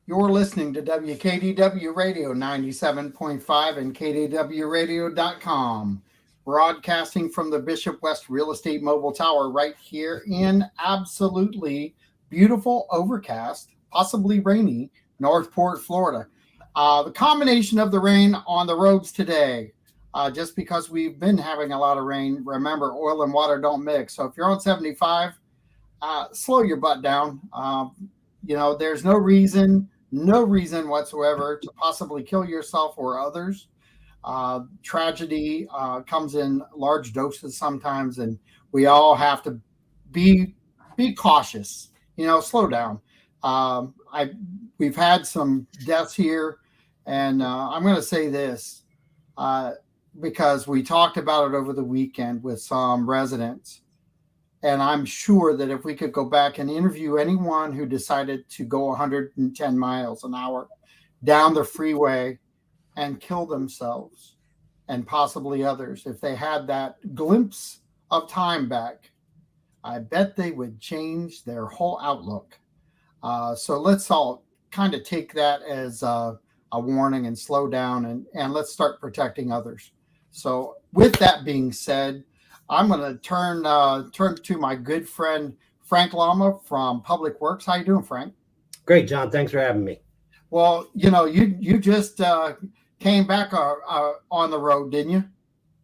You're listening to WKDW Radio 97.5 and KDWRadio.com, broadcasting from the Bishop West Real Estate Mobile Tower right here in absolutely beautiful, overcast, possibly rainy Northport, Florida. The combination of the rain on the roads today, just because we've been having a lot of rain, remember, oil and water don't mix. So if you're on 75, slow your butt down. There's no reason whatsoever to possibly kill yourself or others. Tragedy comes in large doses sometimes, and we all have to be cautious. Slow down. We've had some deaths here, and I'm going to say this because we talked about it over the weekend with some residents. And I'm sure that if we could go back and interview anyone who decided to go 110 miles an hour down the freeway and kill themselves and possibly others, if they had that glimpse of time back, I bet they would change their whole outlook. So let's all kind of take that as a warning and slow down and let's start protecting others. So with that being said, I'm going to turn to my good friend Frank Lama from Public Works. How you doing, Frank? Great, John. Thanks for having me. Well, you just came back on the road, didn't you?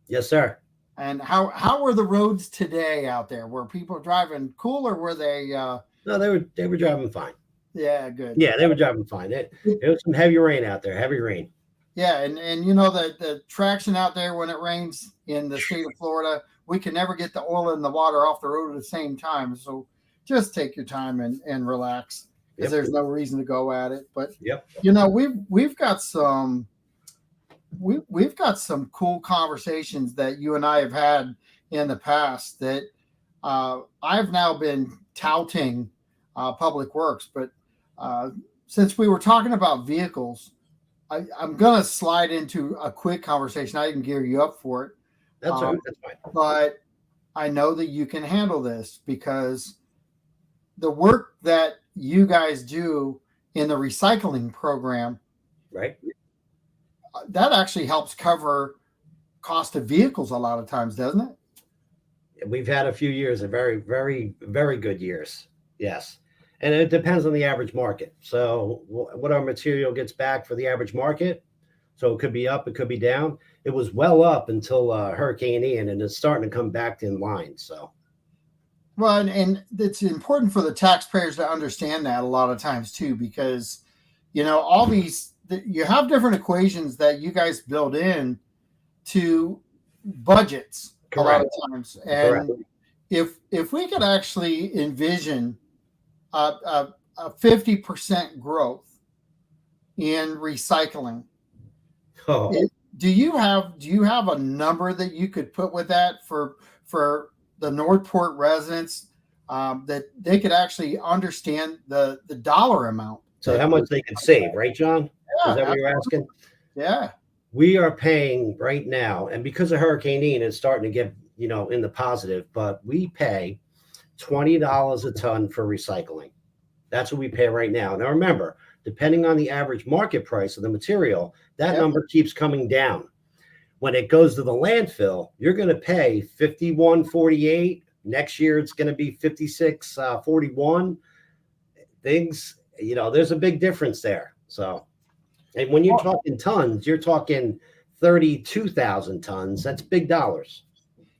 Yes, sir. And how were the roads today out there? Were people driving cool, or were they? No, they were driving fine. Yeah, good. Yeah, they were driving fine. There was some heavy rain out there. Heavy rain. Yeah, and the traction out there when it rains in the state of Florida, we can never get the oil and the water off the road at the same time. So just take your time and relax, because there's no reason to go at it. But we've got some cool conversations that you and I have had in the past that I've now been touting Public Works. But since we were talking about vehicles, I'm going to slide into a quick conversation. I can gear you up for it. That's all right. That's fine. But I know that you can handle this, because the work that you guys do in the recycling program, right, that actually helps cover cost of vehicles a lot of times, doesn't it? We've had a few years of very, very, very good years. Yes. And it depends on the average market. So what our material gets back for the average market. So it could be up, it could be down. It was well up until Hurricane Ian, and it's starting to come back in line. So, well, and it's important for the taxpayers to understand that a lot of times too, because all these, you have different equations that you guys build in to budgets. Correct. A lot of times, and if we could actually envision a 50% growth in recycling. Oh. Do you have a number that you could put with that for the Northport residents, that they could actually understand the dollar amount? So how much they could save, right, John? Yeah, is that what you're asking? Yeah. We are paying right now, and because of Hurricane Ian, it's starting to get in the positive, but we pay $20 a ton for recycling. That's what we pay right now. Now remember, depending on the average market price of the material, that number keeps coming down. When it goes to the landfill, you're going to pay $51.48. Next year, it's going to be $56.41. Things, there's a big difference there. So, and when you're talking tons, you're talking 32,000 tons. That's big dollars.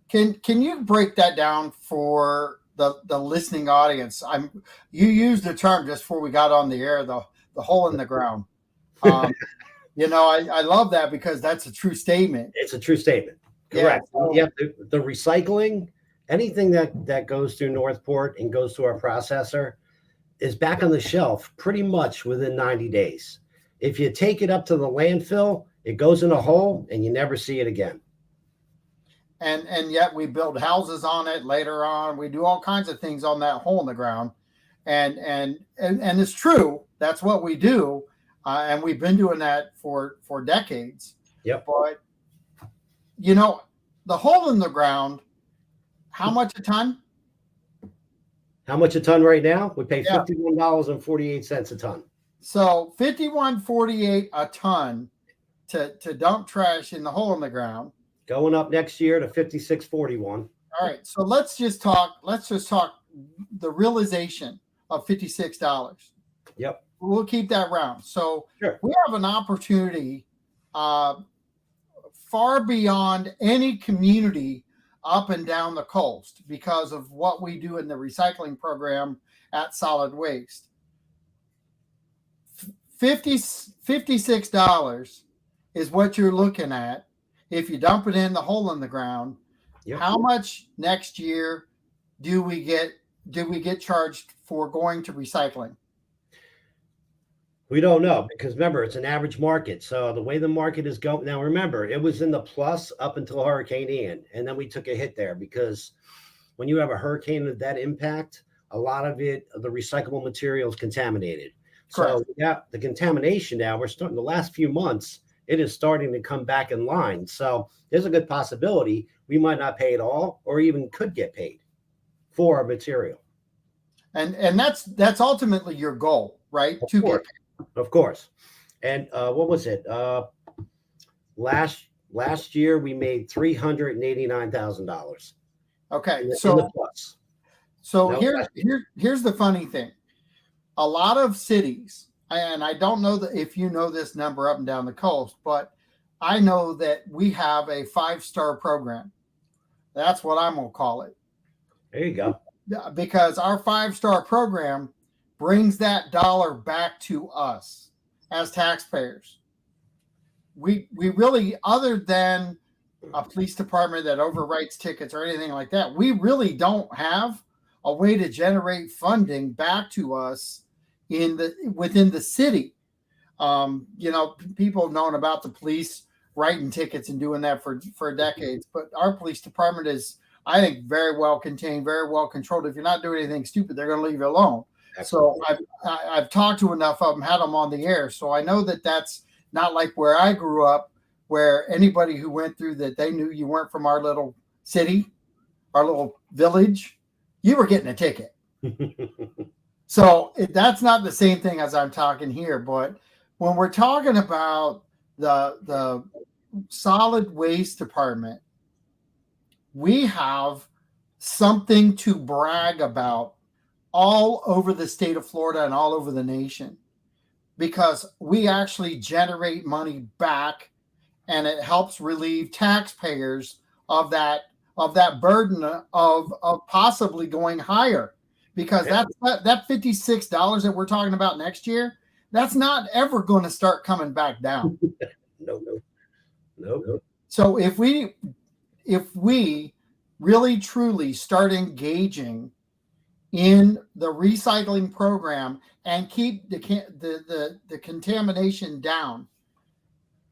Can you break that down for the listening audience? You used the term just before we got on the air, the hole in the ground. I love that, because that's a true statement. It's a true statement. Correct. Yeah. The recycling, anything that goes through Northport and goes through our processor is back on the shelf pretty much within 90 days. If you take it up to the landfill, it goes in a hole and you never see it again. And yet we build houses on it later on. We do all kinds of things on that hole in the ground. And it's true. That's what we do. And we've been doing that for decades. Yep. But, the hole in the ground, how much a ton? How much a ton right now? We pay $51.48 a ton. So 51.48 a ton to dump trash in the hole in the ground. Going up next year to 56.41. All right. So let's just talk the realization of $56. Yep. We'll keep that round. So Sure. we have an opportunity far beyond any community up and down the coast because of what we do in the recycling program at Solid Waste. $56 is what you're looking at if you dump it in the hole in the ground. Yep. How much next year do we get charged for going to recycling? We don't know because remember, it's an average market. So the way the market is going now, remember, it was in the plus up until Hurricane Ian. And then we took a hit there because when you have a hurricane of that impact, a lot of it, the recyclable material is contaminated. Correct. So yeah, the contamination now, we're starting the last few months, it is starting to come back in line. So there's a good possibility we might not pay it all or even could get paid for our material. And that's ultimately your goal, right? Of To course. get paid. Of course. And what was it? Last year we made $389,000. Okay. In the So plus. So No here's the funny thing. A lot of cities, and I don't know if you know this number up and down the coast, but I know that we have a 5-star program. That's what I'm going to call it. There you go. Because our 5-star program brings that dollar back to us as taxpayers. We really, other than a police department that overwrites tickets or anything like that, we really don't have a way to generate funding back to us within the city. People have known about the police writing tickets and doing that for decades, but our police department is, I think, very well contained, very well controlled. If you're not doing anything stupid, they're going to leave you alone. Excellent. So I've talked to enough of them, had them on the air, so I know that that's not like where I grew up, where anybody who went through that, they knew you weren't from our little city, our little village, you were getting a ticket. So that's not the same thing as I'm talking here. But when we're talking about the solid waste department, we have something to brag about all over the state of Florida and all over the nation, because we actually generate money back, and it helps relieve taxpayers of that burden of possibly going higher, because that $56 that we're talking about next year, that's not ever going to start coming back down. No. So if we really truly start engaging in the recycling program and keep the contamination down,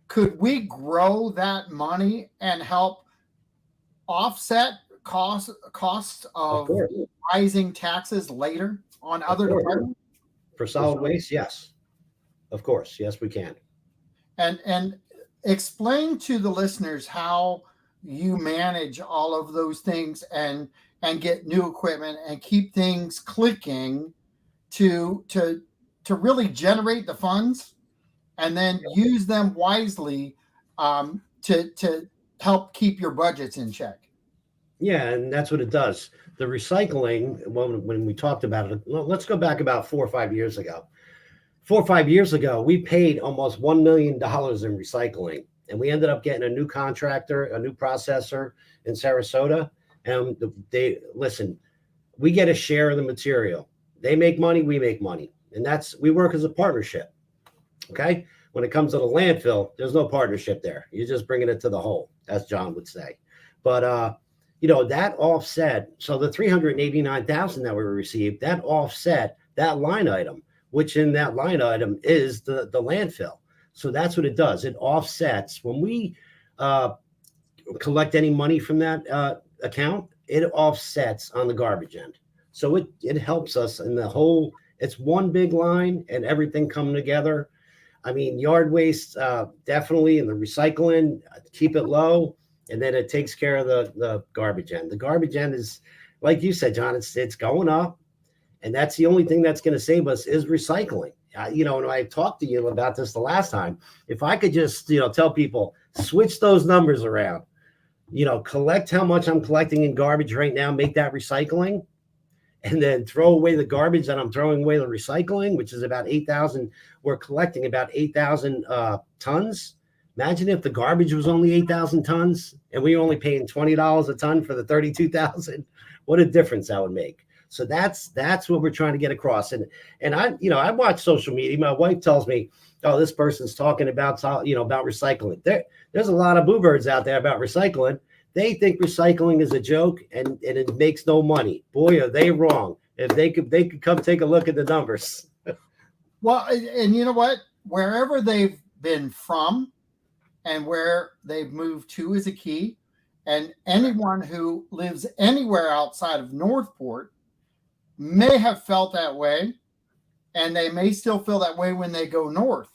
could we grow that money and help offset costs of rising taxes later on other departments? For solid waste, yes. Of course. Yes, we can. And explain to the listeners how you manage all of those things and get new equipment and keep things clicking to really generate the funds and then use them wisely to help keep your budgets in check. Yeah, and that's what it does. The recycling, when we talked about it, let's go back about 4 or 5 years ago. 4 or 5 years ago, we paid almost $1 million in recycling, and we ended up getting a new contractor, a new processor in Sarasota. And we get a share of the material. They make money, we make money. And we work as a partnership. Okay. When it comes to the landfill, there's no partnership there. You're just bringing it to the hole, as John would say. But, that offset. So the $389,000 that we received, that offset that line item, which in that line item is the landfill. So that's what it does. It offsets when we collect any money from that account, it offsets on the garbage end. So it helps us in the whole, it's one big line and everything coming together. I mean, yard waste, definitely, and the recycling, keep it low. And then it takes care of the garbage end. The garbage end is, like you said, John, it's going up. And that's the only thing that's going to save us is recycling. when I talked to you about this the last time, if I could just, tell people, switch those numbers around, collect how much I'm collecting in garbage right now, make that recycling, and then throw away the garbage that I'm throwing away the recycling, which is about 8,000. We're collecting about 8,000 tons. Imagine if the garbage was only 8,000 tons and we were only paying $20 a ton for the 32,000. What a difference that would make. So that's what we're trying to get across. And I watch social media. My wife tells me, oh, this person's talking about recycling. There's a lot of boo birds out there about recycling. They think recycling is a joke and it makes no money. Boy, are they wrong. If they could come take a look at the numbers. Well, and you know what? Wherever they've been from and where they've moved to is a key. And anyone who lives anywhere outside of Northport may have felt that way, and they may still feel that way when they go north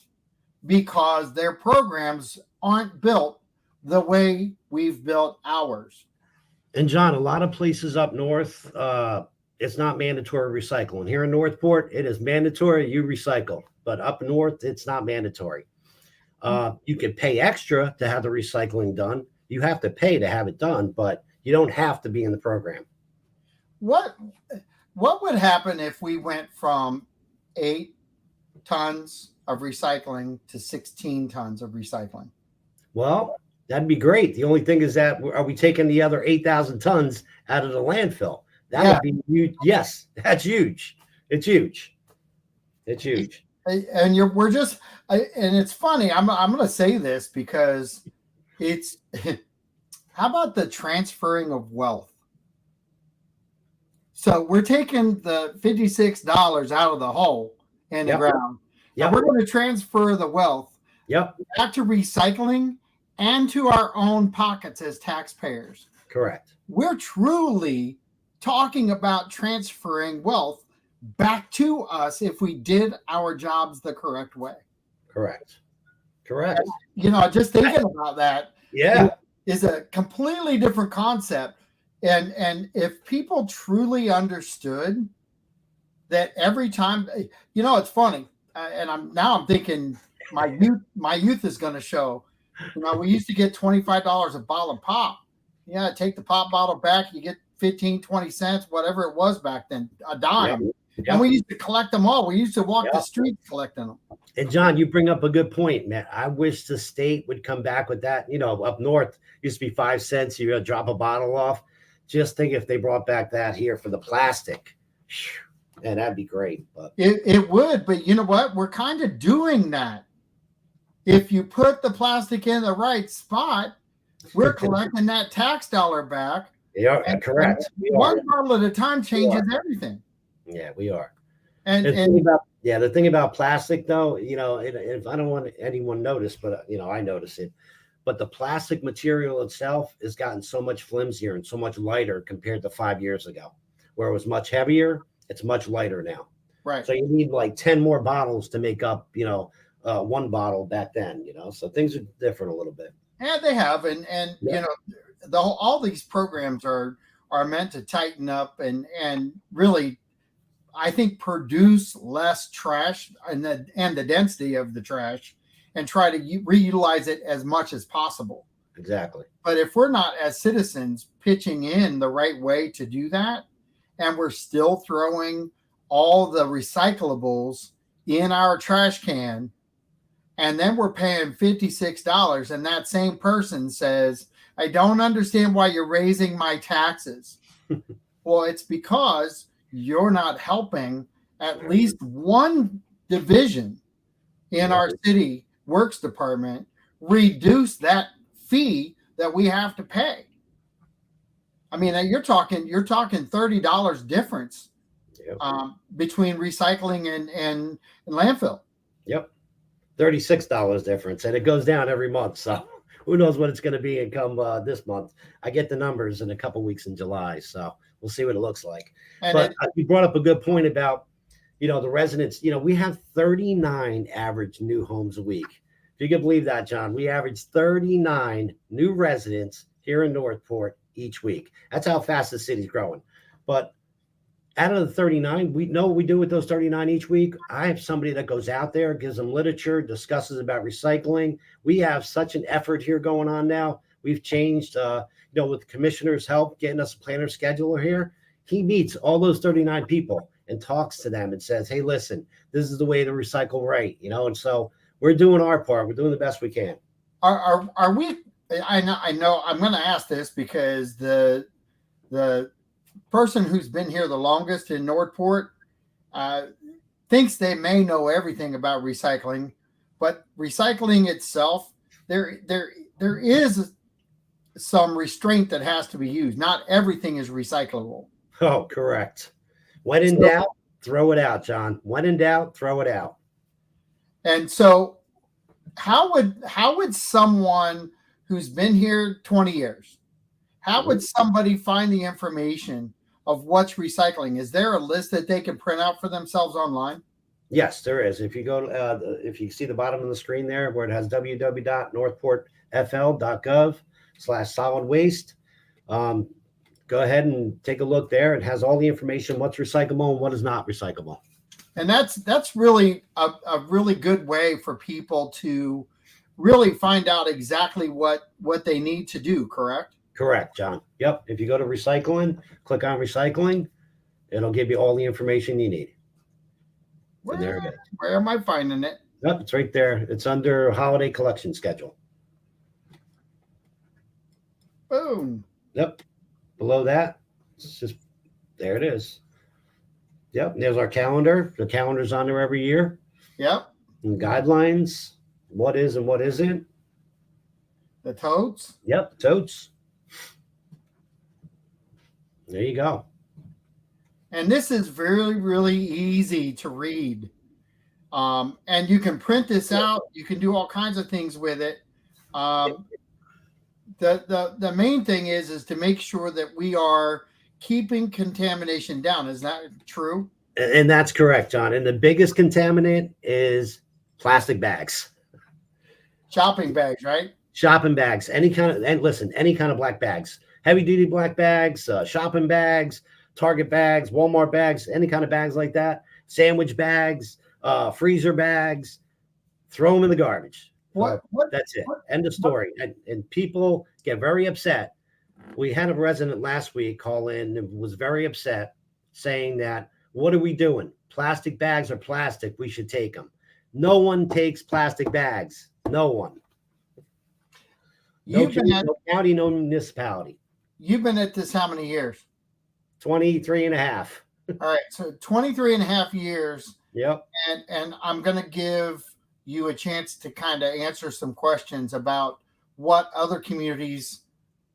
because their programs aren't built the way we've built ours. And John, a lot of places up north, it's not mandatory recycling. Here in Northport, it is mandatory you recycle, but up north, it's not mandatory. You can pay extra to have the recycling done. You have to pay to have it done, but you don't have to be in the program. What would happen if we went from 8 tons of recycling to 16 tons of recycling? Well, that'd be great. The only thing is that are we taking the other 8,000 tons out of the landfill? That would be huge. Yes, that's huge. It's huge. It's huge. And it's funny. I'm going to say this because it's how about the transferring of wealth? So we're taking the $56 out of the hole in the ground. Yeah, we're going to transfer the wealth back to recycling and to our own pockets as taxpayers. Correct. We're truly talking about transferring wealth back to us if we did our jobs the correct way. Correct. Just thinking about that is a completely different concept. And if people truly understood that every time, it's funny. And I'm thinking my youth is going to show. We used to get $25 a bottle of pop. Yeah, take the pop bottle back. You get 15, 20 cents, whatever it was back then, a dime. Yep. And we used to collect them all. We used to walk the streets collecting them. And John, you bring up a good point, man. I wish the state would come back with that. Up north used to be 5 cents. You drop a bottle off. Just think if they brought back that here for the plastic. And that'd be great. But it would. But you know what? We're kind of doing that. If you put the plastic in the right spot, we're collecting that tax dollar back. Yeah, correct. One bottle at a time changes everything. Yeah, we are. And the thing about plastic, though, if I don't want anyone to notice, but I notice it. But the plastic material itself has gotten so much flimsier and so much lighter compared to 5 years ago, where it was much heavier. It's much lighter now. Right. So you need like 10 more bottles to make up, one bottle back then. So things are different a little bit. Yeah, they have, and all these programs are meant to tighten up and really, I think, produce less trash and the density of the trash, and try to reutilize it as much as possible. Exactly. But if we're not, as citizens, pitching in the right way to do that, and we're still throwing all the recyclables in our trash can, and then we're paying $56, and that same person says, I don't understand why you're raising my taxes. Well, it's because you're not helping at least one division in our city works department reduce that fee that we have to pay. I mean, you're talking $30 difference between recycling and landfill. Yep. $36 difference, and it goes down every month. So who knows what it's going to be and come this month. I get the numbers in a couple weeks in July, so we'll see what it looks like. But you brought up a good point about, the residents. We have 39 average new homes a week. If you can believe that, John, we average 39 new residents here in Northport each week. That's how fast the city's growing. But out of the 39, we know what we do with those 39 each week. I have somebody that goes out there, gives them literature, discusses about recycling. We have such an effort here going on now. We've changed, with the commissioner's help, getting us a planner scheduler here. He meets all those 39 people and talks to them and says, hey, listen, this is the way to recycle right, and so we're doing our part. We're doing the best we can. Are we, I know I'm going to ask this because the person who's been here the longest in Northport thinks they may know everything about recycling, but recycling itself, there is some restraint that has to be used. Not everything is recyclable. Oh, correct. When in doubt, throw it out, John. When in doubt, throw it out. And so how would someone who's been here 20 years, how would somebody find the information of what's recycling? Is there a list that they can print out for themselves online? Yes, there is. If you go, if you see the bottom of the screen there where it has www.northportfl.gov/solid waste, go ahead and take a look there. It has all the information, what's recyclable and what is not recyclable. And that's really a really good way for people to really find out exactly what they need to do, correct? Correct, John. Yep. If you go to recycling, click on recycling, it'll give you all the information you need. Where, there it is. Where am I finding it? Yep, it's right there. It's under holiday collection schedule. Boom. Yep. Below that, it's just there it is. Yep. There's our calendar. The calendar's on there every year. Yep. And guidelines, what is and what isn't. The totes. Yep, totes. There you go. And this is really, really easy to read. And you can print this out. You can do all kinds of things with it. The main thing is to make sure that we are keeping contamination down. Is that true? And that's correct, John. And the biggest contaminant is plastic bags. Shopping bags, right? Shopping bags, any kind of black bags, heavy duty black bags, shopping bags, Target bags, Walmart bags, any kind of bags like that, sandwich bags, freezer bags, throw them in the garbage. That's it. End of story. And people get very upset. We had a resident last week call in and was very upset saying that, what are we doing? Plastic bags are plastic. We should take them. No one takes plastic bags. No one. No county, no municipality. You've been at this how many years? 23 and a half. All right. So 23 and a half years. Yep. And I'm going to give you a chance to kind of answer some questions about what other communities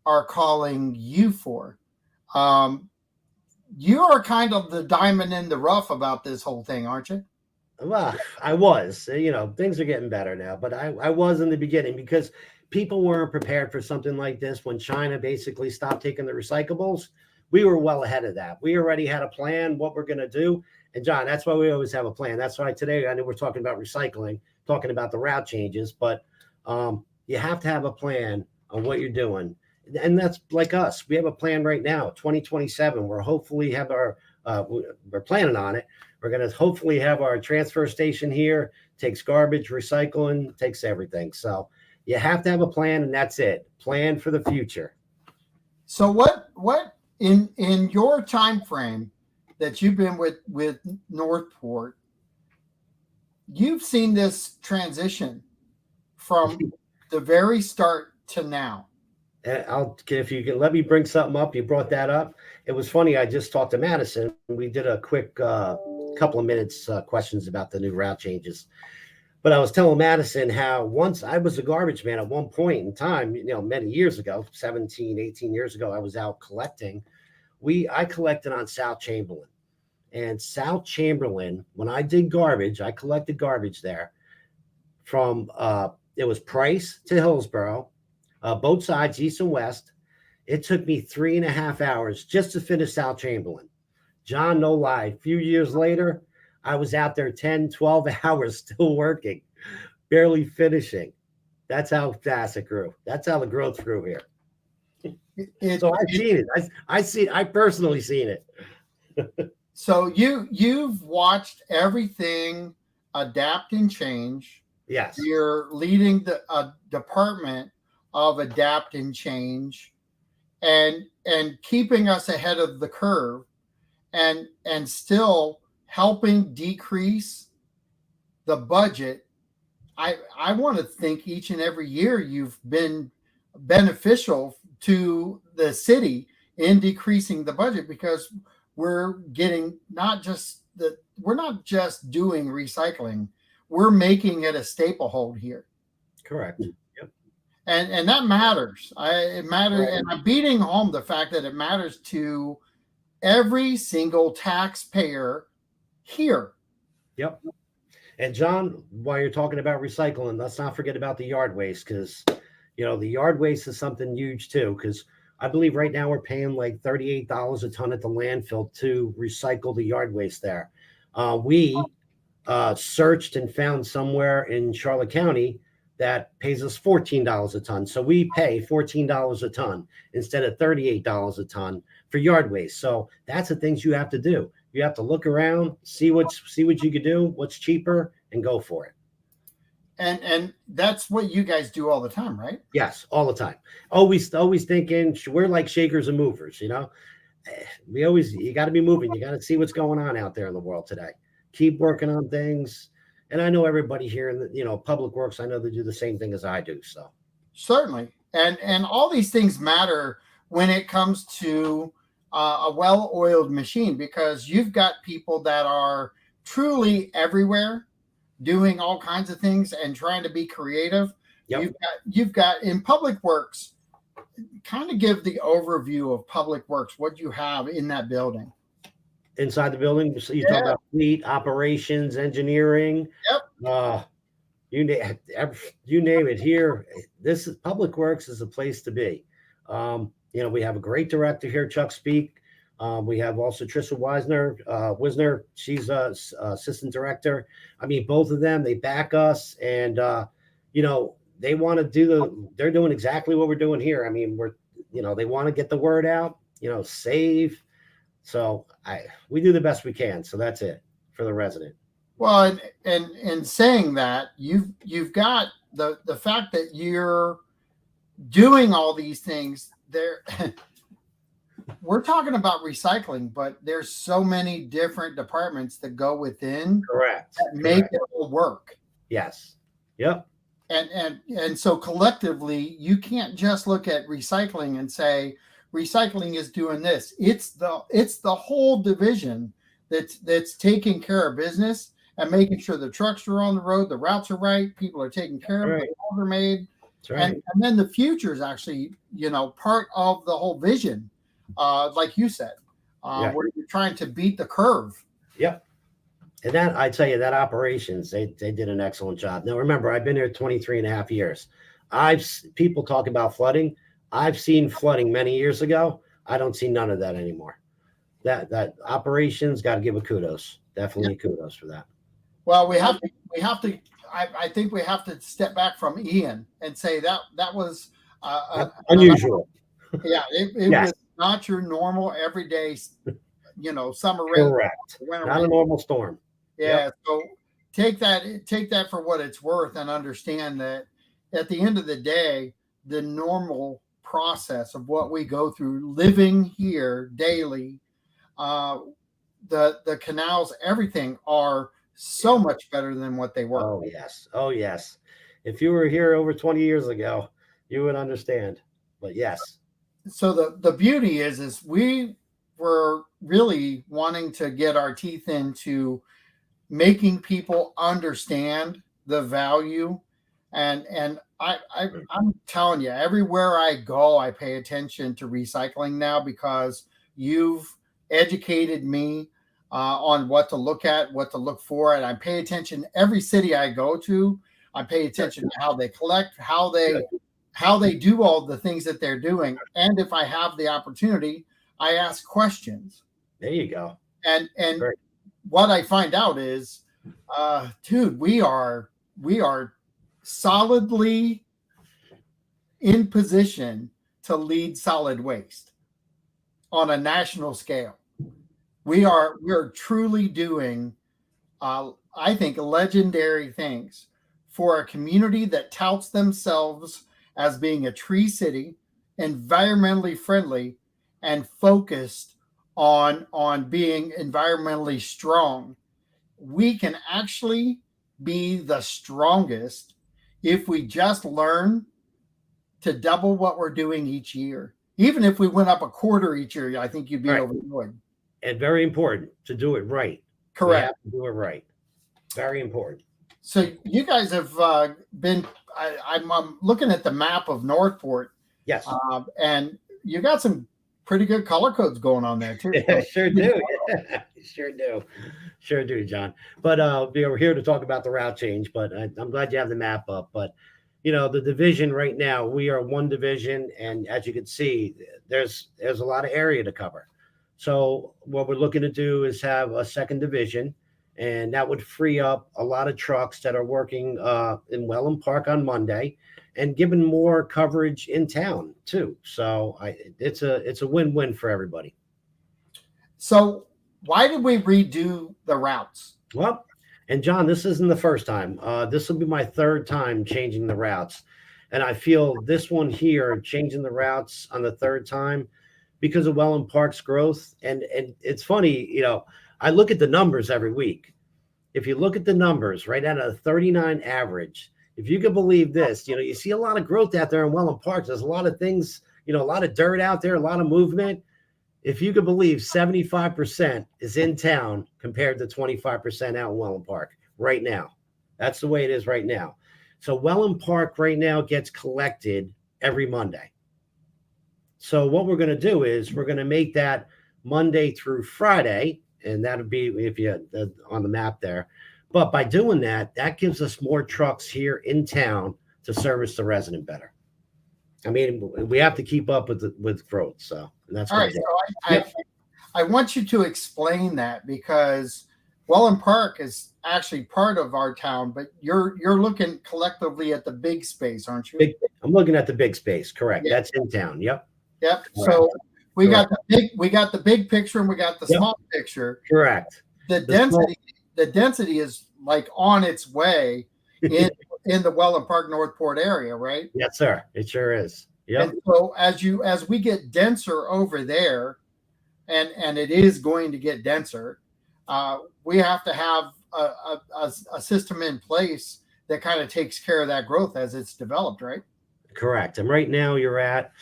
are calling you for. You are kind of the diamond in the rough about this whole thing, aren't you? Well, I was. Things are getting better now, but I was in the beginning because people weren't prepared for something like this. When China basically stopped taking the recyclables, we were well ahead of that. We already had a plan, what we're going to do. And John, that's why we always have a plan. That's why today, I know we're talking about recycling, talking about the route changes, but you have to have a plan on what you're doing. And that's like us. We have a plan right now, 2027. We're hopefully have we're planning on it. We're going to hopefully have our transfer station here, takes garbage, recycling, takes everything. So you have to have a plan, and that's it. Plan for the future. So what in your time frame that you've been with Northport, you've seen this transition from the very start to now. If you can let me bring something up, you brought that up. It was funny. I just talked to Madison. We did a quick couple of minutes questions about the new route changes. But I was telling Madison how once I was a garbage man at one point in time, many years ago, 17, 18 years ago, I was out collecting. I collected on South Chamberlain. And South Chamberlain, when I did garbage, I collected garbage there from, it was Price to Hillsborough, both sides, east and west. It took me 3.5 hours just to finish South Chamberlain. John, no lie, a few years later, I was out there 10, 12 hours still working, barely finishing. That's how fast it grew. That's how the growth grew here. So I've seen it. I personally seen it. So you've watched everything adapt and change. Yes, You're leading the department of adapt and change, and keeping us ahead of the curve, and still helping decrease the budget. I want to think each and every year you've been beneficial to the city in decreasing the budget, because we're getting not just the we're not just doing recycling, we're making it a staple hold here. correct. Yep. And that matters. It matters, Right. and I'm beating home the fact that it matters to every single taxpayer here. Yep. And John, while you're talking about recycling, let's not forget about the yard waste, because the yard waste is something huge too. Because I believe right now we're paying like $38 a ton at the landfill to recycle the yard waste there. We searched and found somewhere in Charlotte County that pays us $14 a ton. So we pay $14 a ton instead of $38 a ton for yard waste. So that's the things you have to do. You have to look around, see what you could do, what's cheaper, and go for it. And that's what you guys do all the time, right? Yes, all the time. Always thinking we're like shakers and movers. You got to be moving. You got to see what's going on out there in the world today. Keep working on things. And I know everybody here in the public works. I know they do the same thing as I do. So Certainly. And all these things matter when it comes to a well-oiled machine, because you've got people that are truly everywhere doing all kinds of things and trying to be creative. Yep. You've got in public works, kind of give the overview of public works, what you have in that building. inside the building, so you talk about fleet operations, engineering. Yep. You name it here. This is Public Works is a place to be. We have a great director here, Chuck Speak. We have also Trisha Wisner. She's assistant director. I mean, both of them, they back us, and they want to they're doing exactly what we're doing here. I mean, they want to get the word out, save. So we do the best we can. So that's it for the resident. Well, and in saying that, you've got the fact that you're doing all these things there. We're talking about recycling, but there's so many different departments that go within Correct. that make it all work. Yes. Yep. And so collectively, you can't just look at recycling and say recycling is doing this. It's the whole division that's taking care of business and making sure the trucks are on the road, the routes are right, people are taken care of, Right. the calls are made. That's right. And then the future is actually, part of the whole vision, like you said, where you're trying to beat the curve. Yep. And that, I tell you, that operations, they did an excellent job. Now, remember, I've been here 23 and a half years. People talk about flooding. I've seen flooding many years ago. I don't see none of that anymore. That operations, got to give a kudos. Definitely kudos for that. Well, we have to. I think we have to step back from Ian and say that was unusual. It was not your normal everyday, summer rain. Correct. Winter Not rain. a normal storm. Yeah. Yep. So take that for what it's worth, and understand that at the end of the day, the normal process of what we go through living here daily, the canals, everything are so much better than what they were. Oh yes. Oh yes. If you were here over 20 years ago, you would understand. But yes. So the beauty is we were really wanting to get our teeth into making people understand the value, and I'm telling you, everywhere I go, I pay attention to recycling now, because you've educated me on what to look at, what to look for, and I pay attention every city I go to. I pay attention to how they collect, how they do all the things that they're doing, and if I have the opportunity, I ask questions. There you go. And Great. What I find out is, dude, we are solidly in position to lead solid waste on a national scale. we're truly doing, I think, legendary things for a community that touts themselves as being a tree city, environmentally friendly, and focused on being environmentally strong. We can actually be the strongest if we just learn to double what we're doing each year. Even if we went up a quarter each year, I think you'd be Right. overjoyed. And very important to do it right. We Correct. have to do it right. Very important. So you guys have been. I'm looking at the map of Northport, Yes. and you got some pretty good color codes going on there too. Sure do. Sure do. Sure do, John. But we're here to talk about the route change, but I'm glad you have the map up. But the division right now, we are one division, and as you can see, there's a lot of area to cover. So what we're looking to do is have a second division, and that would free up a lot of trucks that are working in Welland Park on Monday, and giving more coverage in town too. So it's a win-win for everybody. So why did we redo the routes? Well, and John, this isn't the first time. This will be my third time changing the routes. And I feel this one here, changing the routes on the third time because of Welland Park's growth. And it's funny, I look at the numbers every week. If you look at the numbers, right at a 39 average, if you can believe this, you see a lot of growth out there in Welland Park. There's a lot of things, a lot of dirt out there, a lot of movement. If you could believe 75% is in town compared to 25% out in Welland Park right now. That's the way it is right now. So Welland Park right now gets collected every Monday. So what we're going to do is we're going to make that Monday through Friday, and that would be if you on the map there. But by doing that, that gives us more trucks here in town to service the resident better. I mean, we have to keep up with growth. So that's all right. So I want you to explain that, because Welland Park is actually part of our town, but you're looking collectively at the big space, aren't you? I'm looking at the big space. Correct. Yeah. That's in town. Yep. Yep. Correct. So we got the big picture, and we got the small picture. Correct. The density is like on its way in the Welland Park Northport area, right? Yes, sir. It sure is. Yeah. And so as we get denser over there, and it is going to get denser, we have to have a system in place that kind of takes care of that growth as it's developed, right? Correct. And right now you're at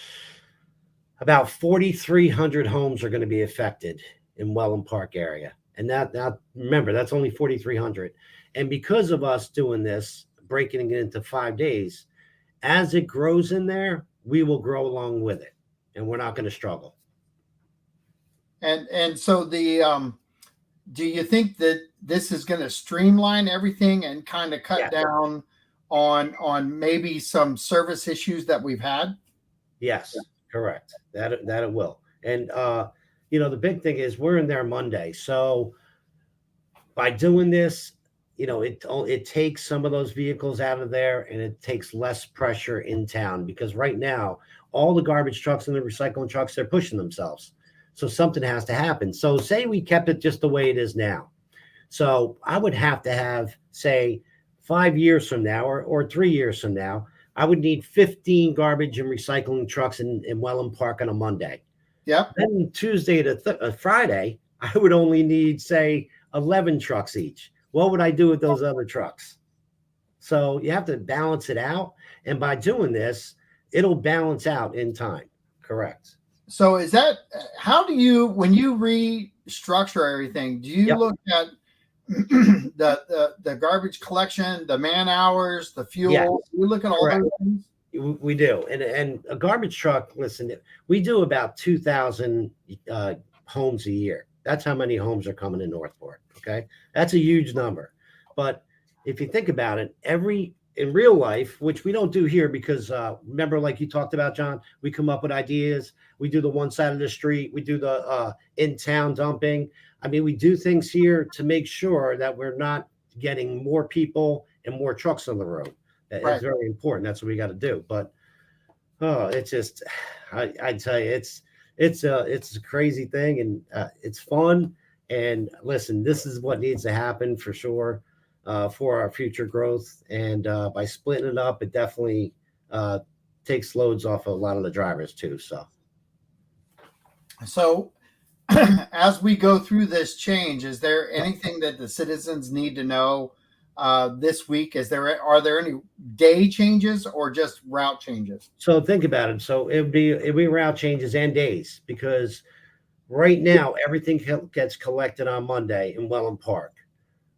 about 4,300 homes are going to be affected in Welland Park area. And now remember, that's only 4,300. And because of us doing this, breaking it into 5 days, as it grows in there, we will grow along with it, and we're not going to struggle. And so do you think that this is going to streamline everything and kind of cut down on maybe some service issues that we've had? Yes, correct. That it will. And the big thing is we're in there Monday. So by doing this, it takes some of those vehicles out of there, and it takes less pressure in town, because right now all the garbage trucks and the recycling trucks, they're pushing themselves. So something has to happen. So say we kept it just the way it is now. So I would have to have, say, 5 years from now or 3 years from now, I would need 15 garbage and recycling trucks in Welland Park on a Monday. Yep. Then Tuesday to Friday, I would only need, say, 11 trucks each. What would I do with those other trucks? So you have to balance it out. And by doing this, it'll balance out in time. Correct. So is that, how do you, when you restructure everything, do you look at the garbage collection, the man hours, the fuel? Yes. You look at all those things? We do. And a garbage truck, listen, we do about 2,000 homes a year. That's how many homes are coming in Northport. Okay. That's a huge number. But if you think about it, in real life, which we don't do here because remember, like you talked about, John, we come up with ideas. We do the one side of the street. We do the in-town dumping. I mean, we do things here to make sure that we're not getting more people and more trucks on the road. Right. It's very important. That's what we got to do. But it's just, I tell you, it's a crazy thing, and it's fun. And listen, this is what needs to happen for sure for our future growth. And by splitting it up, it definitely takes loads off a lot of the drivers too. So as we go through this change, is there anything that the citizens need to know this week? Are there any day changes or just route changes? So think about it. So it'd be route changes and days, because right now everything gets collected on Monday in Welland Park.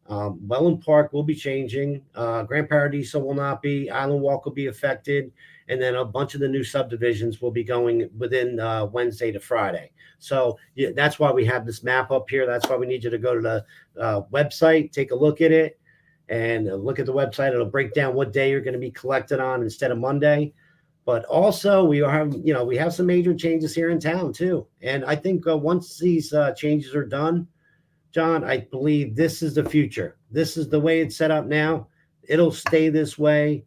Welland Park will be changing. Grand Paradiso will not be. Island Walk will be affected. And then a bunch of the new subdivisions will be going within Wednesday to Friday. So yeah, that's why we have this map up here. That's why we need you to go to the website, take a look at it, and look at the website. It'll break down what day you're going to be collected on instead of Monday. But also we have some major changes here in town too. And I think once these changes are done, John, I believe this is the future. This is the way it's set up now. It'll stay this way.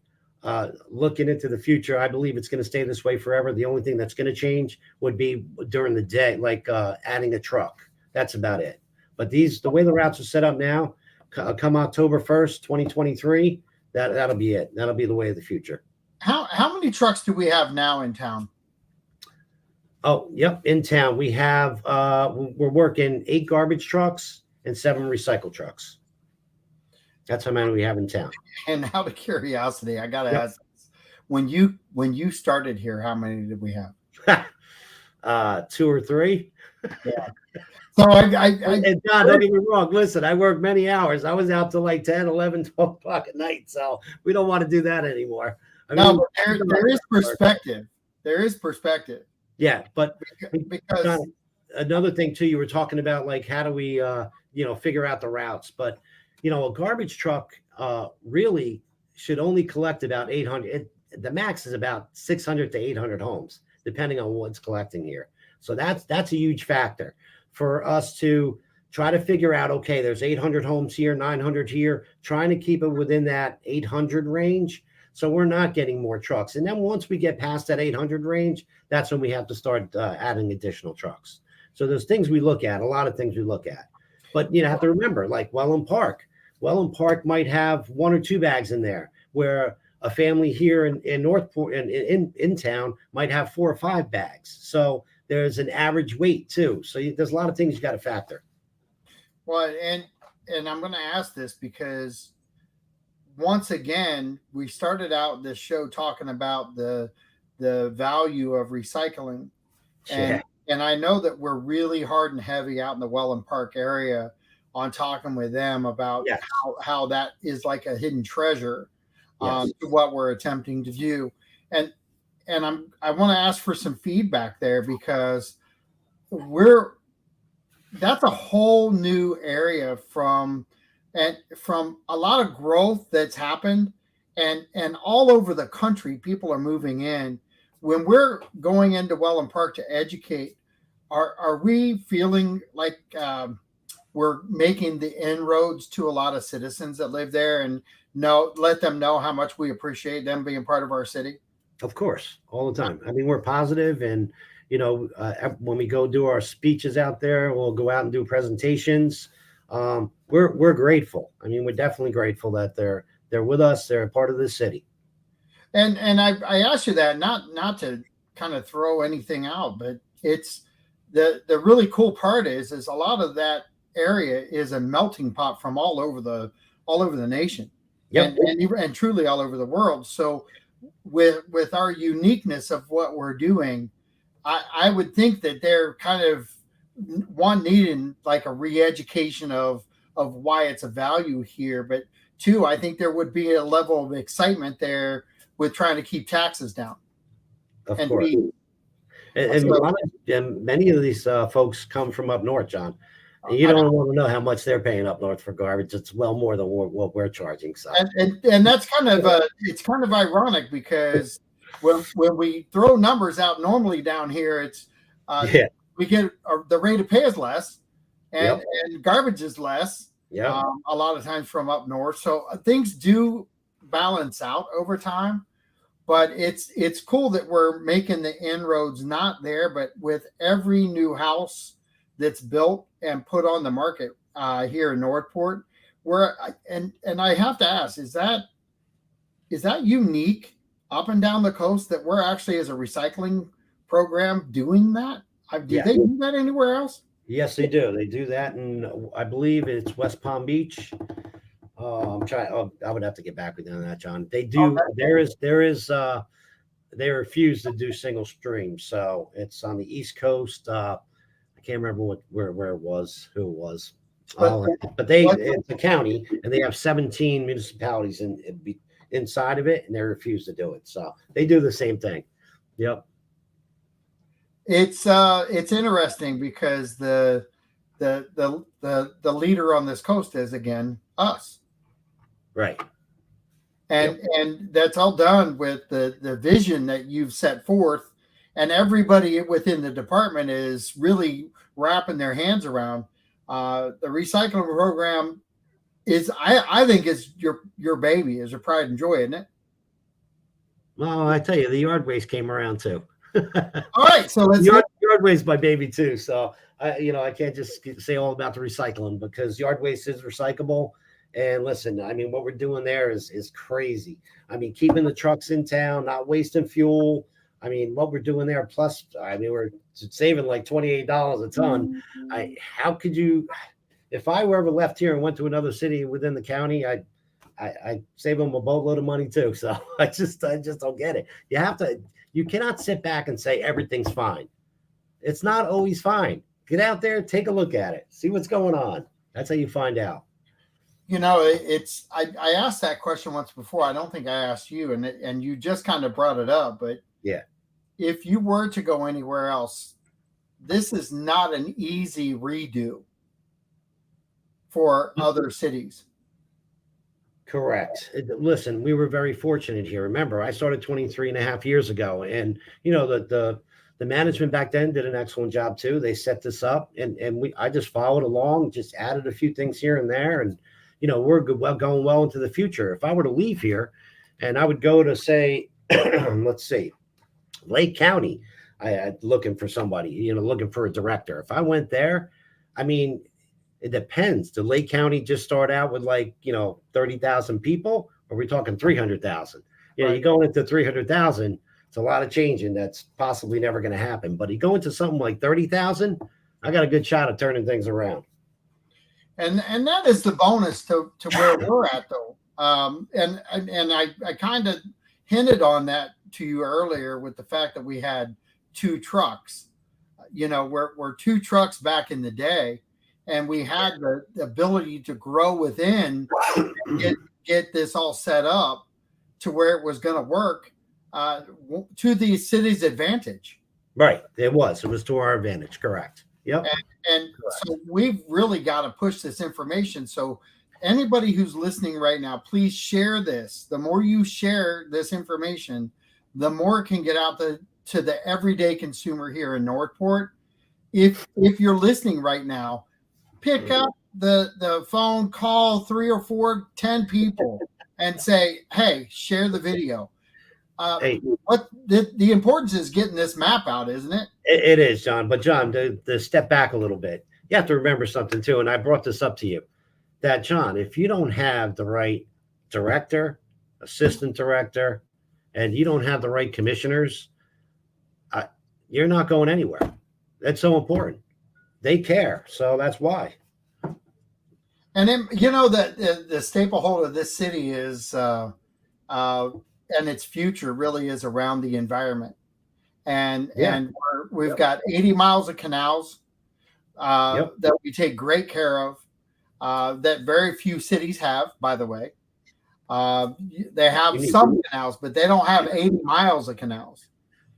Looking into the future, I believe it's going to stay this way forever. The only thing that's going to change would be during the day, like adding a truck. That's about it. But the way the routes are set up now, come October 1st, 2023, that'll be it. That'll be the way of the future. How many trucks do we have now in town? Oh, yep. In town, we have, we're working 8 garbage trucks and 7 recycle trucks. That's how many we have in town. And out of curiosity, I got to ask, when you started here, how many did we have? 2 or 3. Yeah. So and John, don't get me wrong. Listen, I worked many hours. I was out till like 10, 11, 12 o'clock at night. So we don't want to do that anymore. But there is perspective. There is perspective. Yeah, but because John, another thing too, you were talking about like how do we figure out the routes, but a garbage truck really should only collect about 800. The max is about 600 to 800 homes, depending on what's collecting here. So that's a huge factor for us to try to figure out. Okay, there's 800 homes here, 900 here, trying to keep it within that 800 range. So we're not getting more trucks. And then once we get past that 800 range, that's when we have to start adding additional trucks. So there's things we look at, a lot of things we look at. But you have to remember, like Welland Park might have 1 or 2 bags in there, where a family here in Northport in town might have 4 or 5 bags. So there's an average weight too. So there's a lot of things you got to factor. Well, and I'm going to ask this because once again, we started out this show talking about the value of recycling. And I know that we're really hard and heavy out in the Welland Park area on talking with them about how that is like a hidden treasure to what we're attempting to do. And I want to ask for some feedback there, because that's a whole new area from a lot of growth that's happened, and all over the country, people are moving in. When we're going into Welland Park to educate, are we feeling like we're making the inroads to a lot of citizens that live there, and let them know how much we appreciate them being part of our city? Of course, all the time. I mean, we're positive, and when we go do our speeches out there, we'll go out and do presentations. We're grateful. I mean, we're definitely grateful that they're with us. They're a part of the city. And I asked you that not to kind of throw anything out, but it's the really cool part is a lot of that area is a melting pot from all over the nation, and truly all over the world. So with our uniqueness of what we're doing, I would think that they're kind of needing like a re-education of why it's a value here, but 2, I think there would be a level of excitement there with trying to keep taxes down. Of course. And many of these folks come from up north, John. And you don't want to know how much they're paying up north for garbage. It's well more than what we're charging. So and that's kind of it's kind of ironic, because when we throw numbers out normally down here, it's we get the rate of pay is less, and garbage is less. A lot of times from up north. So things do balance out over time, but it's cool that we're making the inroads, not there, but with every new house that's built and put on the market here in Northport. And I have to ask, is that unique up and down the coast that we're actually as a recycling program doing that? Do Yeah. they do that anywhere else? Yes, they do. They do that, and I believe it's West Palm Beach. I'm trying. Oh, I would have to get back with you on that, John. They do. There is. They refuse to do single stream, so it's on the East Coast. I can't remember where it was, who it was. But, It's a county, and they have 17 municipalities inside of it, and they refuse to do it. So they do the same thing. Yep. It's interesting because the leader on this coast is again us. Right. And that's all done with the vision that you've set forth, and everybody within the department is really wrapping their hands around. The recycling program is, I think, is your baby, is your pride and joy, isn't it? Well, I tell you, the yard waste came around too. All right, so let's yard waste my baby too. So I can't just say all about the recycling, because yard waste is recyclable. And listen, I mean, what we're doing there is crazy. I mean, keeping the trucks in town, not wasting fuel. I mean, what we're doing there, plus, I mean, we're saving like $28 a ton. How could you, if I were ever left here and went to another city within the county, I'd save them a boatload of money too. So I just don't get it. You cannot sit back and say everything's fine. It's not always fine. Get out there, take a look at it, see what's going on. That's how you find out. I asked that question once before. I don't think I asked you, and you just kind of brought it up. But yeah, if you were to go anywhere else, this is not an easy redo for other cities. Correct. Listen, we were very fortunate here. Remember, I started 23 and a half years ago, and the management back then did an excellent job too. They set this up, and I just followed along, just added a few things here and there, and we're going well into the future. If I were to leave here and I would go to, say, let's see, Lake County, I looking for somebody, looking for a director. If I went there, I mean, it depends. Did Lake County just start out with 30,000 people? Or are we talking 300,000? Right. You go into 300,000, it's a lot of changing. That's possibly never going to happen. But you go into something like 30,000, I got a good shot at turning things around. And that is the bonus to where we're at, though. And I kind of hinted on that to you earlier with the fact that we had 2 trucks. We're 2 trucks back in the day, and we had the ability to grow within and get this all set up to where it was going to work to the city's advantage. Right. It was to our advantage. Correct. Yep. And so we've really got to push this information. So anybody who's listening right now, please share this. The more you share this information, the more it can get out to the everyday consumer here in Northport. If you're listening right now, pick up the phone, call 3 or 4, 10 people and say, hey, share the video. What the importance is getting this map out, isn't it? It is, John. But John, to step back a little bit, you have to remember something too. And I brought this up to you, that John, if you don't have the right director, assistant director, and you don't have the right commissioners, you're not going anywhere. That's so important. They care, so that's why. And then, the staple hold of this city is and its future really is around the environment. And we've got 80 miles of canals that we take great care of, that very few cities have, by the way. They have some canals, but they don't have 80 miles of canals.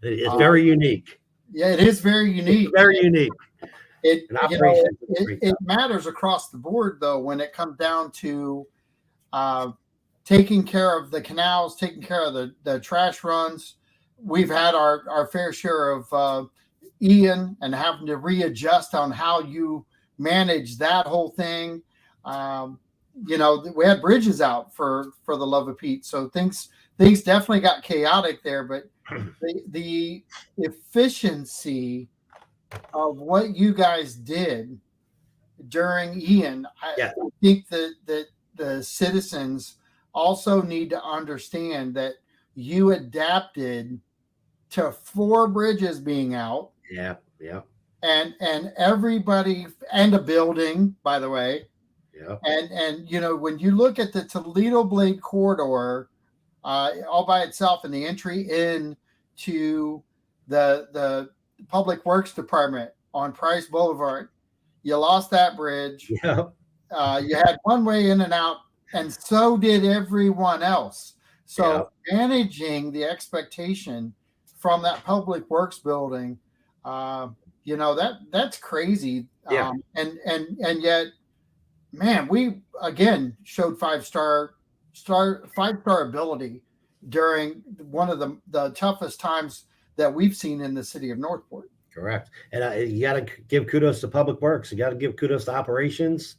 It's very unique. Yeah, it is very unique. It's very unique. It matters across the board, though, when it comes down to taking care of the canals, taking care of the trash runs. We've had our fair share of Ian and having to readjust on how you manage that whole thing. We had bridges out for the love of Pete. So things definitely got chaotic there, but the efficiency of what you guys did during Ian, Yeah. I think that the citizens also need to understand that you adapted to 4 bridges being out, Yeah. Yeah. and everybody, and a building, by the way. Yeah. And when you look at the Toledo Blade corridor, all by itself, and the entry in to the Public Works Department on Price Boulevard, you lost that bridge. Yeah. You had one way in and out, and so did everyone else. So managing the expectation from that Public Works building, that's crazy. Yeah. And yet, man, we again showed five-star ability during one of the toughest times that we've seen in the city of Northport. Correct. And you got to give kudos to Public Works. You got to give kudos to operations,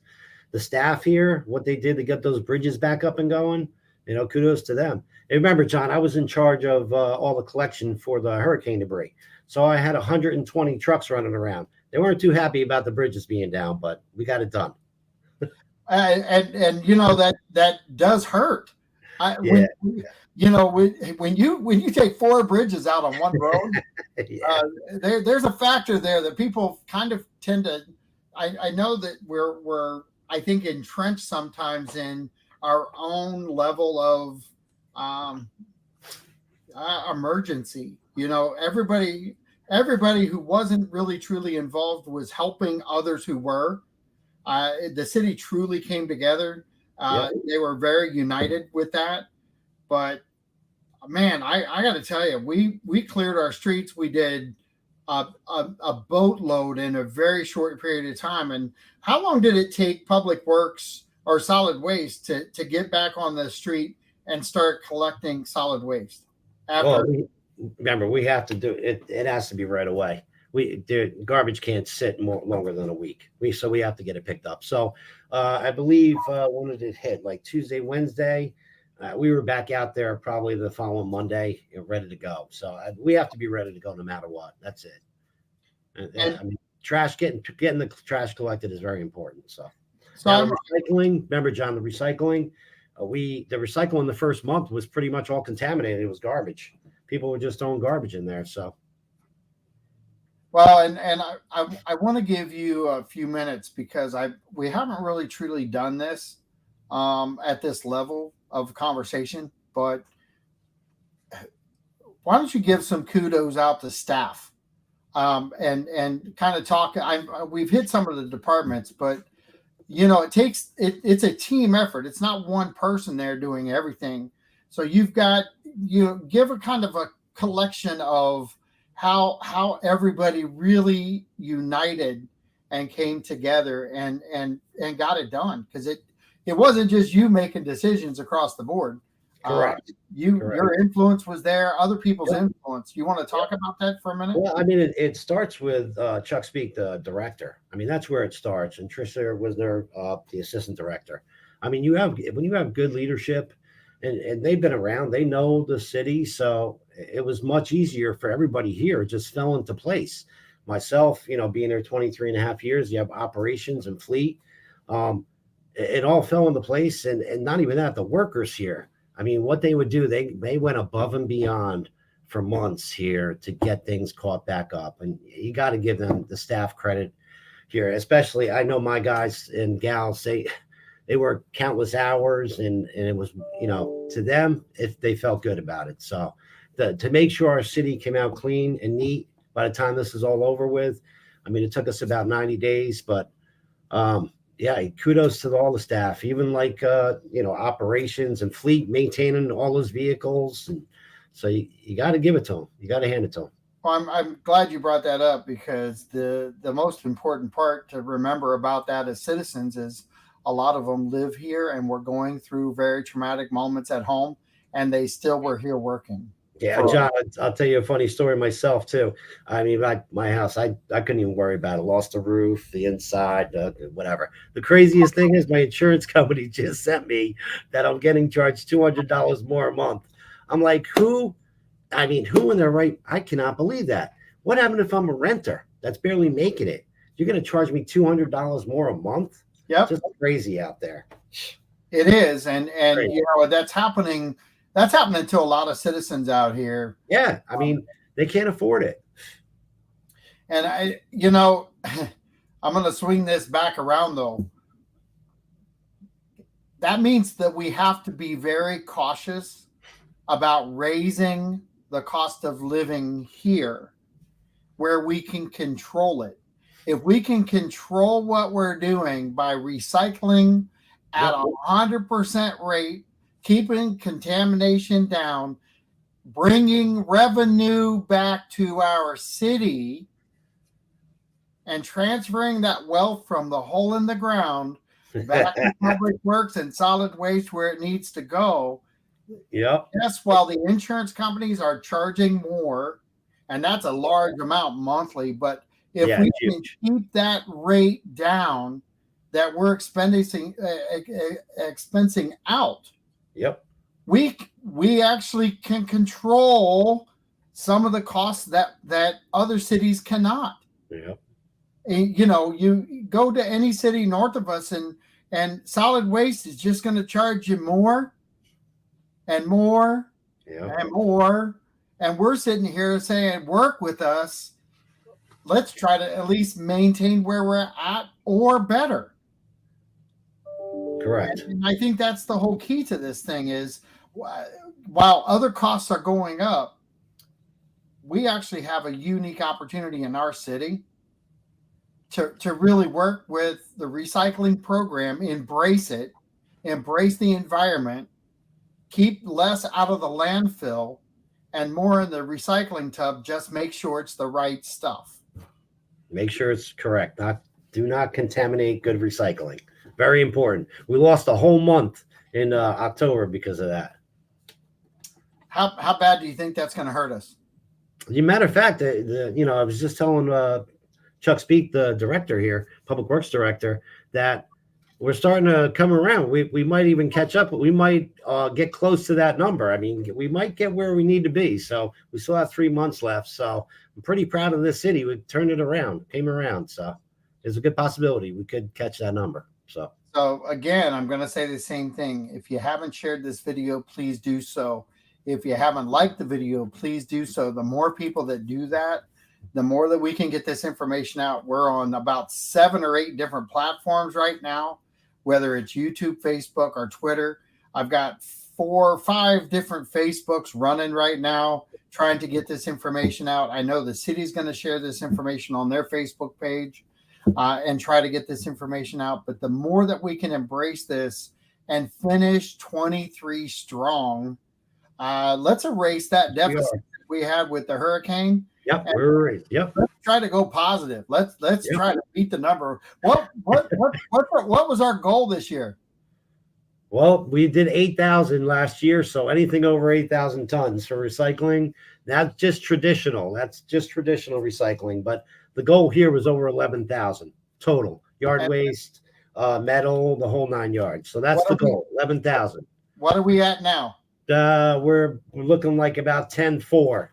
the staff here, what they did to get those bridges back up and going. Kudos to them. And remember, John, I was in charge of all the collection for the hurricane debris. So I had 120 trucks running around. They weren't too happy about the bridges being down, but we got it done. And that does hurt. When you take 4 bridges out on one road, Yeah. There's a factor there that people kind of tend to. I know that we're I think entrenched sometimes in our own level of emergency. Everybody who wasn't really truly involved was helping others who were. The city truly came together. They were very united with that. But man, I got to tell you, we cleared our streets. We did a boatload in a very short period of time. And how long did it take Public Works or Solid Waste to get back on the street and start collecting solid waste? Remember, we have to do it. It has to be right away. Garbage can't sit longer than a week. So we have to get it picked up. So I believe when did it hit? Like Tuesday, Wednesday. We were back out there probably the following Monday, ready to go. So we have to be ready to go no matter what. That's it. And trash, getting the trash collected is very important. So now recycling. Remember, John, the recycling. The recycling the first month was pretty much all contaminated. It was garbage. People were just throwing garbage in there. So. Well, and I want to give you a few minutes because we haven't really truly done this at this level of conversation, but why don't you give some kudos out to staff and kind of talk. We've hit some of the departments, but it's a team effort. It's not one person there doing everything. So you give a kind of a collection of how everybody really united and came together and got it done, because it wasn't just you making decisions across the board. Correct. Your influence was there, other people's influence. You want to talk about that for a minute? Well, I mean, it starts with Chuck Speak, the director. I mean, that's where it starts. And Tricia was there, the assistant director. I mean, when you have good leadership, and they've been around, they know the city. So it was much easier for everybody here. It just fell into place. Myself, being there 23 and a half years, you have operations and fleet. It all fell into place. And not even that, the workers here. I mean, what they would do, they went above and beyond for months here to get things caught back up. And you got to give them the staff credit here, especially I know my guys and gals, they worked countless hours and it was, to them, if they felt good about it. So to make sure our city came out clean and neat by the time this is all over with, I mean, it took us about 90 days, but kudos to all the staff, even like, operations and fleet, maintaining all those vehicles. And so you got to give it to them. You got to hand it to them. Well, I'm glad you brought that up, because the most important part to remember about that as citizens is a lot of them live here and were going through very traumatic moments at home, and they still were here working. Yeah, John, I'll tell you a funny story myself too. I mean, my house, I couldn't even worry about it. Lost the roof, the inside, whatever. The craziest thing is my insurance company just sent me that I'm getting charged $200 more a month. I'm like, who in their right? I cannot believe that. What happened if I'm a renter? That's barely making it. You're going to charge me $200 more a month? Yep. Just crazy out there. It is. And Crazy. you know, that's happening to a lot of citizens out here. Yeah. I mean, they can't afford it. And I'm going to swing this back around though. That means that we have to be very cautious about raising the cost of living here where we can control it. If we can control what we're doing by recycling at 100% rate, keeping contamination down, bringing revenue back to our city, and transferring that wealth from the hole in the ground back to public works and solid waste where it needs to go. Yep. Yes, while the insurance companies are charging more, and that's a large amount monthly, but if we can keep that rate down that we're expensing out, yep, we actually can control some of the costs that other cities cannot. Yep. You know, you go to any city north of us and solid waste is just going to charge you more and more and more. And we're sitting here saying, work with us. Let's try to at least maintain where we're at or better. Correct. And I think that's the whole key to this thing is while other costs are going up, we actually have a unique opportunity in our city to really work with the recycling program, embrace it, embrace the environment, keep less out of the landfill and more in the recycling tub. Just make sure it's the right stuff. Make sure it's correct. Do not contaminate good recycling. Very important. We lost a whole month in October because of that. How bad do you think that's going to hurt us? As a matter of fact, I was just telling Chuck Speak, the director here, Public Works Director, that we're starting to come around. We might even catch up, but we might get close to that number. I mean, we might get where we need to be. So we still have 3 months left. So I'm pretty proud of this city. We turned it around, came around. So there's a good possibility we could catch that number. So again, I'm going to say the same thing. If you haven't shared this video, please do so. If you haven't liked the video, please do so. The more people that do that, the more that we can get this information out. We're on about 7 or 8 different platforms right now, whether it's YouTube, Facebook, or Twitter. I've got 4 or 5 different Facebooks running right now, trying to get this information out. I know the city's going to share this information on their Facebook page and try to get this information out. But the more that we can embrace this and finish 23 strong, let's erase that deficit we had with the hurricane. Yep, we're erased. Yep. Let's try to go positive. Let's try to beat the number. What was our goal this year? Well, we did 8,000 last year, so anything over 8,000 tons for recycling. That's just traditional. That's just traditional recycling. But the goal here was over 11,000 total yard waste, metal, the whole 9 yards. So that's the goal, 11,000. What are we at now? We're looking like about 10,400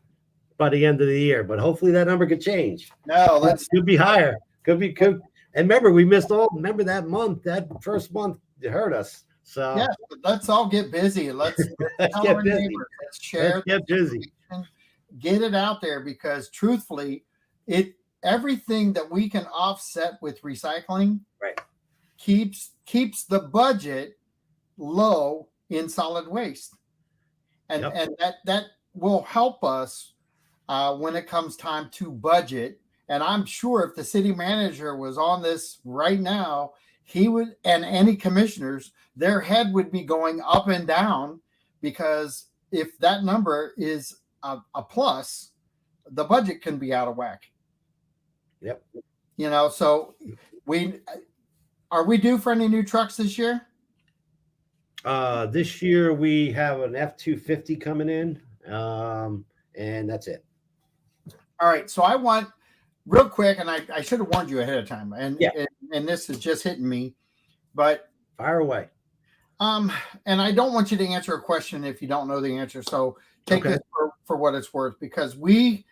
by the end of the year, but hopefully that number could change. No, could be higher. Could. And remember, we missed remember that month, that first month it hurt us. So yeah, let's all get busy. Let's tell get our busy. neighbors. Let's share. Let's get busy. Get it out there because truthfully, everything that we can offset with recycling keeps the budget low in solid waste. And that will help us when it comes time to budget. And I'm sure if the city manager was on this right now, he would, and any commissioners, their head would be going up and down because if that number is a plus, the budget can be out of whack. Yep. So are we due for any new trucks this year? This year we have an F-250 coming in, and that's it. All right. So I want real quick, and I should have warned you ahead of time, and this is just hitting me, but fire away. And I don't want you to answer a question if you don't know the answer. So take this for what it's worth, because we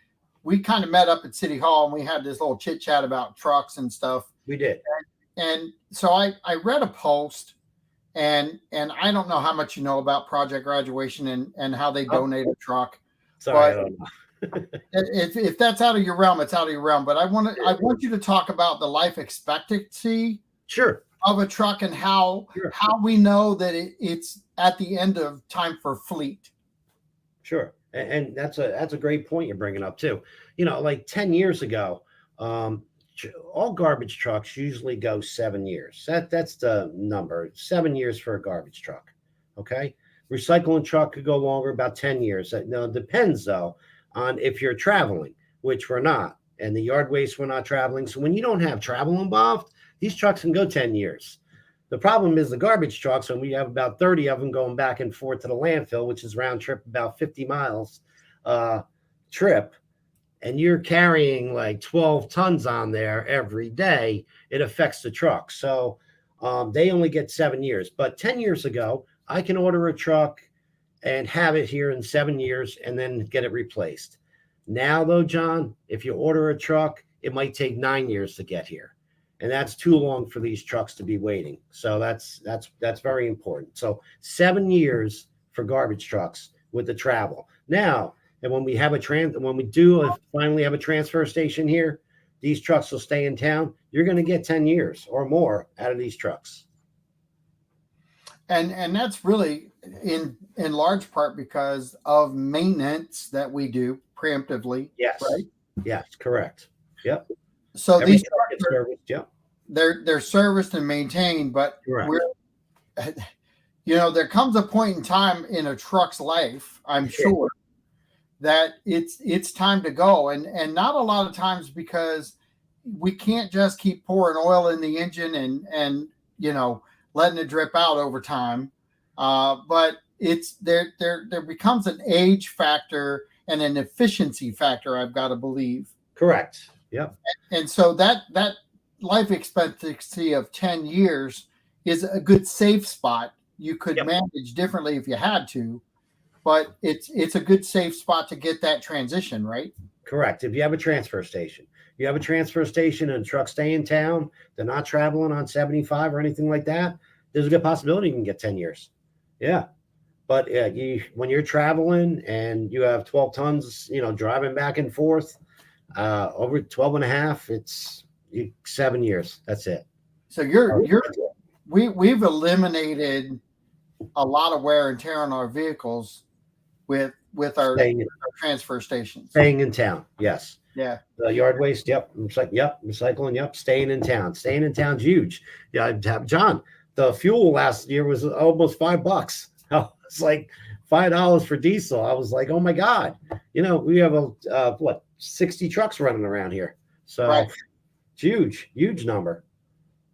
we kind of met up at City Hall and we had this little chit chat about trucks and stuff. We did. And so I read a post, and I don't know how much you know about Project Graduation and how they donate a truck. Sorry, I But don't know. if that's out of your realm, it's out of your realm. But I want you to talk about the life expectancy Sure. of a truck and how we know that it's at the end of time for fleet. Sure. And that's a great point you're bringing up too. Like 10 years ago, all garbage trucks usually go 7 years. That's the number, 7 years for a garbage truck. Okay. Recycling truck could go longer, about 10 years. Now it depends though on if you're traveling, which we're not, and the yard waste we're not traveling. So when you don't have travel involved, these trucks can go 10 years. The problem is the garbage trucks, and we have about 30 of them going back and forth to the landfill, which is round trip about 50 miles trip, and you're carrying like 12 tons on there every day, it affects the truck. So they only get 7 years. But 10 years ago, I can order a truck and have it here in 7 years and then get it replaced. Now, though, John, if you order a truck, it might take 9 years to get here. And that's too long for these trucks to be waiting. So that's very important. So 7 years for garbage trucks with the travel. Now, and when we have finally have a transfer station here, these trucks will stay in town. You're going to get 10 years or more out of these trucks. And that's really in large part because of maintenance that we do preemptively. Yes. Right. Yes. Correct. Yep. So Every these truck is serviced. Yep. They're serviced and maintained, but Correct. there comes a point in time in a truck's life, I'm sure, that it's time to go, and not a lot of times because we can't just keep pouring oil in the engine and letting it drip out over time. But it's there becomes an age factor and an efficiency factor, I've got to believe. Correct. Yep. And so that life expectancy of 10 years is a good safe spot. You could manage differently if you had to, but it's a good safe spot to get that transition, right? Correct. If you have a transfer station, and trucks stay in town, they're not traveling on 75 or anything like that, there's a good possibility you can get 10 years. Yeah. But when you're traveling and you have 12 tons, driving back and forth, over 12 and a half, it's 7 years. That's it. So we've eliminated a lot of wear and tear on our vehicles with our transfer stations. Staying in town. Yes. Yeah. The yard waste. Yep. Recycling. Yep. Staying in town. Staying in town's huge. Yeah. John, the fuel last year was almost $5. It's like $5 for diesel. I was like, oh my God, we have 60 trucks running around here. So right. It's huge number.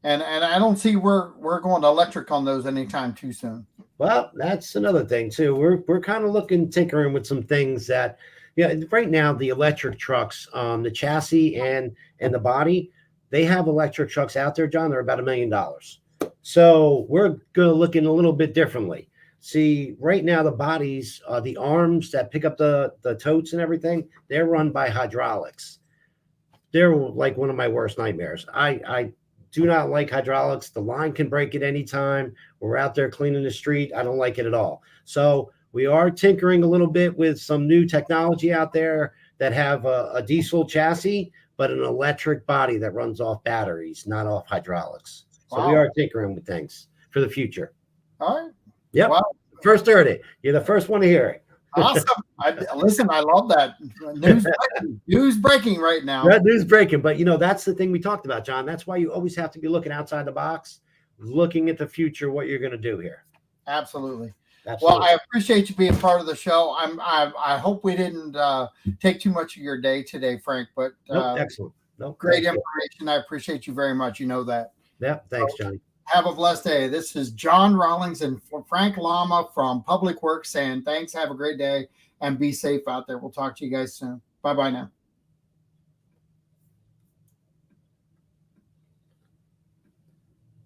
And I don't see we're going to electric on those anytime too soon. Well, that's another thing too. We're kind of tinkering with some things that, right now the electric trucks, the chassis and the body, they have electric trucks out there, John. They're about $1 million. So we're going to look in a little bit differently. See, right now the bodies, the arms that pick up the totes and everything, they're run by hydraulics. They're like one of my worst nightmares. I do not like hydraulics. The line can break at any time. We're out there cleaning the street. I don't like it at all. So we are tinkering a little bit with some new technology out there that have a diesel chassis, but an electric body that runs off batteries, not off hydraulics. So we are tinkering with things for the future. All right. Yep. Wow. First heard it. You're the first one to hear it. Awesome. Listen, I love that. News breaking right now. That news breaking. But, that's the thing we talked about, John. That's why you always have to be looking outside the box, looking at the future, what you're going to do here. Absolutely. Well, I appreciate you being part of the show. I hope we didn't take too much of your day today, Frank. But excellent. Great information. I appreciate you very much. You know that. Yeah. Thanks, Johnny. Have a blessed day. This is John Rawlings and Frank Lama from Public Works saying thanks. Have a great day and be safe out there. We'll talk to you guys soon. Bye-bye now.